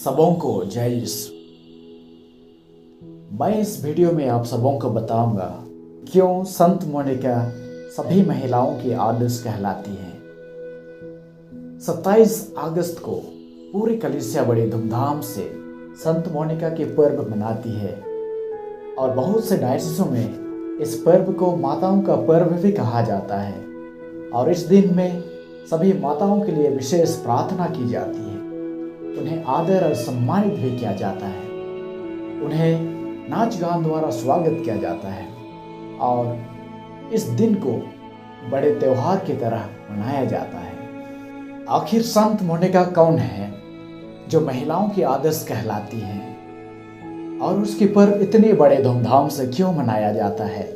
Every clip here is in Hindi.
सबों को जय यीशु। मैं इस वीडियो में आप सबों को बताऊंगा क्यों संत मोनिका सभी महिलाओं की आदर्श कहलाती है। 27 अगस्त को पूरी कलीसिया बड़ी धूमधाम से संत मोनिका के पर्व मनाती है और बहुत से डायसिसों में इस पर्व को माताओं का पर्व भी कहा जाता है और इस दिन में सभी माताओं के लिए विशेष प्रार्थना की जाती है। उन्हें आदर और सम्मानित भी किया जाता है। उन्हें नाच गान द्वारा स्वागत किया जाता है और इस दिन को बड़े त्योहार की तरह मनाया जाता है। आखिर संत मोनिका कौन है जो महिलाओं की आदर्श कहलाती है और उसकी पर्व इतने बड़े धूमधाम से क्यों मनाया जाता है?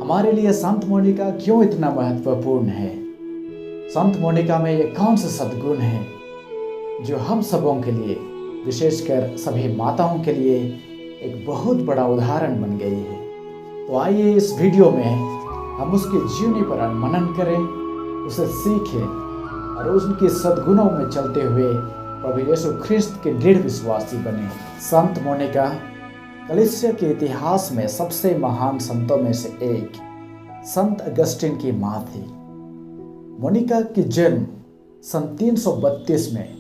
हमारे लिए संत मोनिका क्यों इतना महत्वपूर्ण है? संत मोनिका में ये कौन से सद्गुण हैं जो हम सबों के लिए, विशेषकर सभी माताओं के लिए एक बहुत बड़ा उदाहरण बन गई है? तो आइए इस वीडियो में हम उसकी जीवनी पर मनन करें, उसे सीखें और उनके सद्गुणों में चलते हुए प्रभु यीशु ख्रिस्त के दृढ़ विश्वासी बने। संत मोनिका कलीसिया के इतिहास में सबसे महान संतों में से एक संत अगस्टिन की माँ थी। मोनिका की जन्म सन 332 में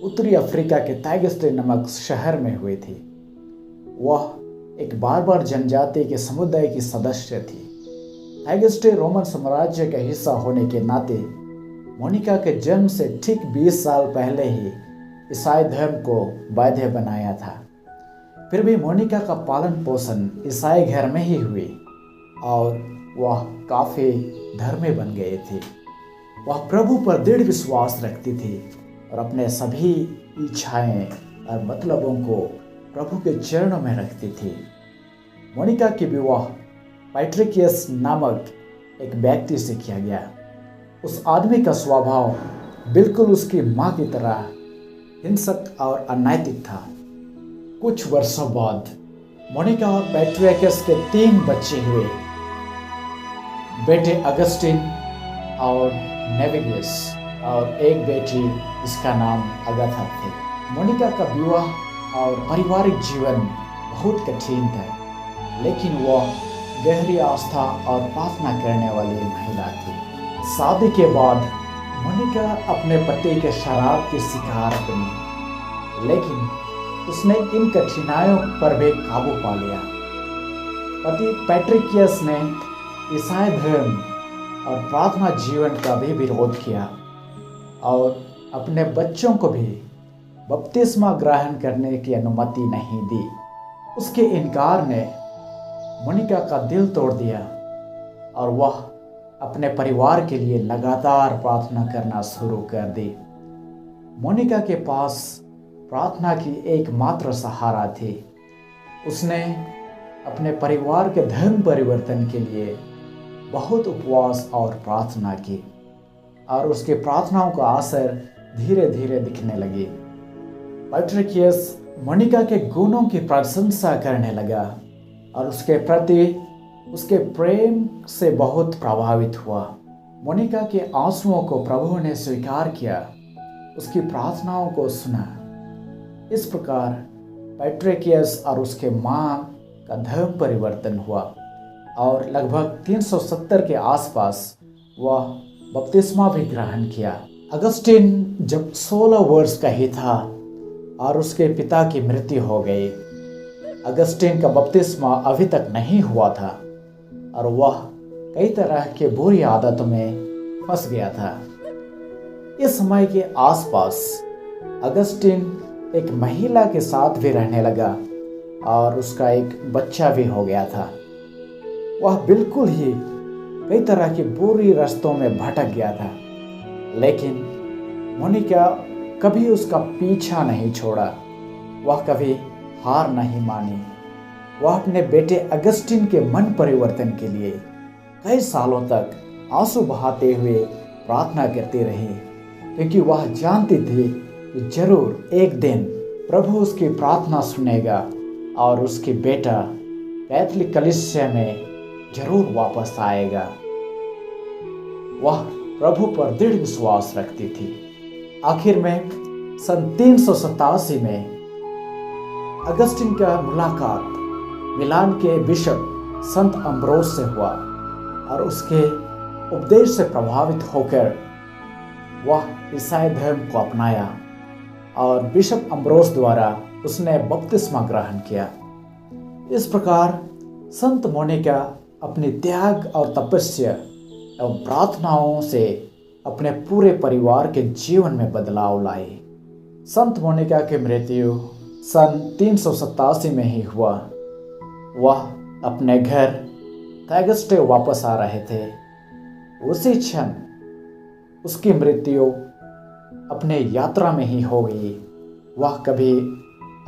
उत्तरी अफ्रीका के ताइगस्टे नामक शहर में हुई थी। वह एक बार्बर जनजाति के समुदाय की सदस्य थी। ताइगस्टे रोमन साम्राज्य का हिस्सा होने के नाते मोनिका के जन्म से ठीक 20 साल पहले ही ईसाई धर्म को वैध बनाया था। फिर भी मोनिका का पालन पोषण ईसाई घर में ही हुई और वह काफ़ी धर्मी बन गए थे। वह प्रभु पर दृढ़ विश्वास रखती थी और अपने सभी इच्छाएं और मतलबों को प्रभु के चरणों में रखती थी। मोनिका की विवाह पैट्रिकियस नामक एक व्यक्ति से किया गया। उस आदमी का स्वभाव बिल्कुल उसकी माँ की तरह हिंसक और अनैतिक था। कुछ वर्षों बाद मोनिका और पैट्रिकियस के 3 बच्चे हुए, बेटे अगस्टिन और नेविगियस और एक बेटी जिसका नाम अगाथा थी। मोनिका का विवाह और पारिवारिक जीवन बहुत कठिन था, लेकिन वह गहरी आस्था और प्रार्थना करने वाली महिला थी। शादी के बाद मोनिका अपने पति के शराब की शिकार बनी, लेकिन उसने इन कठिनाइयों पर भी काबू पा लिया। पति पैट्रिकियस ने ईसाई धर्म और प्रार्थना जीवन का भी विरोध किया और अपने बच्चों को भी बपतिस्मा ग्रहण करने की अनुमति नहीं दी। उसके इनकार ने मोनिका का दिल तोड़ दिया और वह अपने परिवार के लिए लगातार प्रार्थना करना शुरू कर दी। मोनिका के पास प्रार्थना की एकमात्र सहारा थी। उसने अपने परिवार के धर्म परिवर्तन के लिए बहुत उपवास और प्रार्थना की और उसकी प्रार्थनाओं का असर धीरे धीरे दिखने लगी। पैट्रिकियस मोनिका के गुणों की प्रशंसा करने लगा और उसके प्रति उसके प्रेम से बहुत प्रभावित हुआ। मोनिका के आंसुओं को प्रभु ने स्वीकार किया, उसकी प्रार्थनाओं को सुना। इस प्रकार पैट्रिकियस और उसके माँ का धर्म परिवर्तन हुआ और लगभग 370 के आसपास वह बपतिस्मा भी ग्रहण किया। अगस्टिन जब 16 वर्ष का ही था और उसके पिता की मृत्यु हो गई। अगस्टिन का बपतिस्मा अभी तक नहीं हुआ था और वह कई तरह के बुरी आदतों में फंस गया था। इस समय के आसपास अगस्टिन एक महिला के साथ भी रहने लगा और उसका एक बच्चा भी हो गया था। वह बिल्कुल ही कई तरह के बुरी रास्तों में भटक गया था, लेकिन मोनिका कभी उसका पीछा नहीं छोड़ा। वह कभी हार नहीं मानी। वह अपने बेटे अगस्टिन के मन परिवर्तन के लिए कई सालों तक आंसू बहाते हुए प्रार्थना करती रही, क्योंकि वह जानती थी कि जरूर एक दिन प्रभु उसकी प्रार्थना सुनेगा और उसकी बेटा कैथोलिक कलीसिया में जरूर वापस आएगा। वह प्रभु पर दृढ़ विश्वास रखती थी। आखिर में सन 387 में अगस्टिन का मुलाकात मिलान के बिशप संत अम्ब्रोस से हुआ और उसके उपदेश से प्रभावित होकर वह ईसाई धर्म को अपनाया और बिशप अम्ब्रोस द्वारा उसने बपतिस्मा ग्रहण किया। इस प्रकार संत मोनिका अपनी त्याग और तपस्या एवं प्रार्थनाओं से अपने पूरे परिवार के जीवन में बदलाव लाई। संत मोनिका की मृत्यु सन 387 में ही हुआ। वह अपने घर तैगस्टे वापस आ रहे थे। उसी क्षण उसकी मृत्यु अपने यात्रा में ही हो गई। वह कभी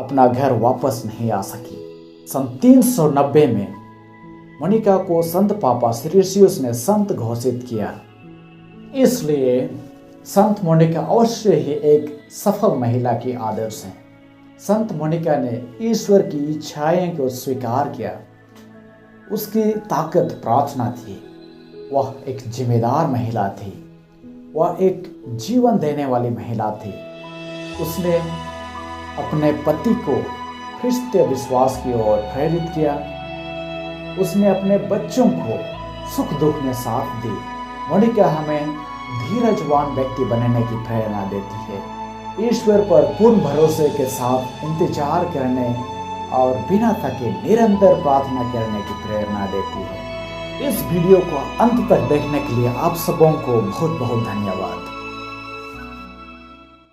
अपना घर वापस नहीं आ सकी। सन 390 में मोनिका को संत पापा सिरिसियस ने संत घोषित किया। इसलिए संत मोनिका अवश्य ही एक सफल महिला की आदर्श है। संत मोनिका ने ईश्वर की इच्छाएं को स्वीकार किया। उसकी ताकत प्रार्थना थी। वह एक जिम्मेदार महिला थी। वह एक जीवन देने वाली महिला थी। उसने अपने पति को ख्रिस्तीय विश्वास की ओर प्रेरित किया। उसने अपने बच्चों को सुख दुख में साथ दी। मोनिका हमें धीरजवान व्यक्ति बनने की प्रेरणा देती है। ईश्वर पर पूर्ण भरोसे के साथ इंतजार करने और बिना थके निरंतर प्रार्थना करने की प्रेरणा देती है। इस वीडियो को अंत तक देखने के लिए आप सबों को बहुत बहुत धन्यवाद।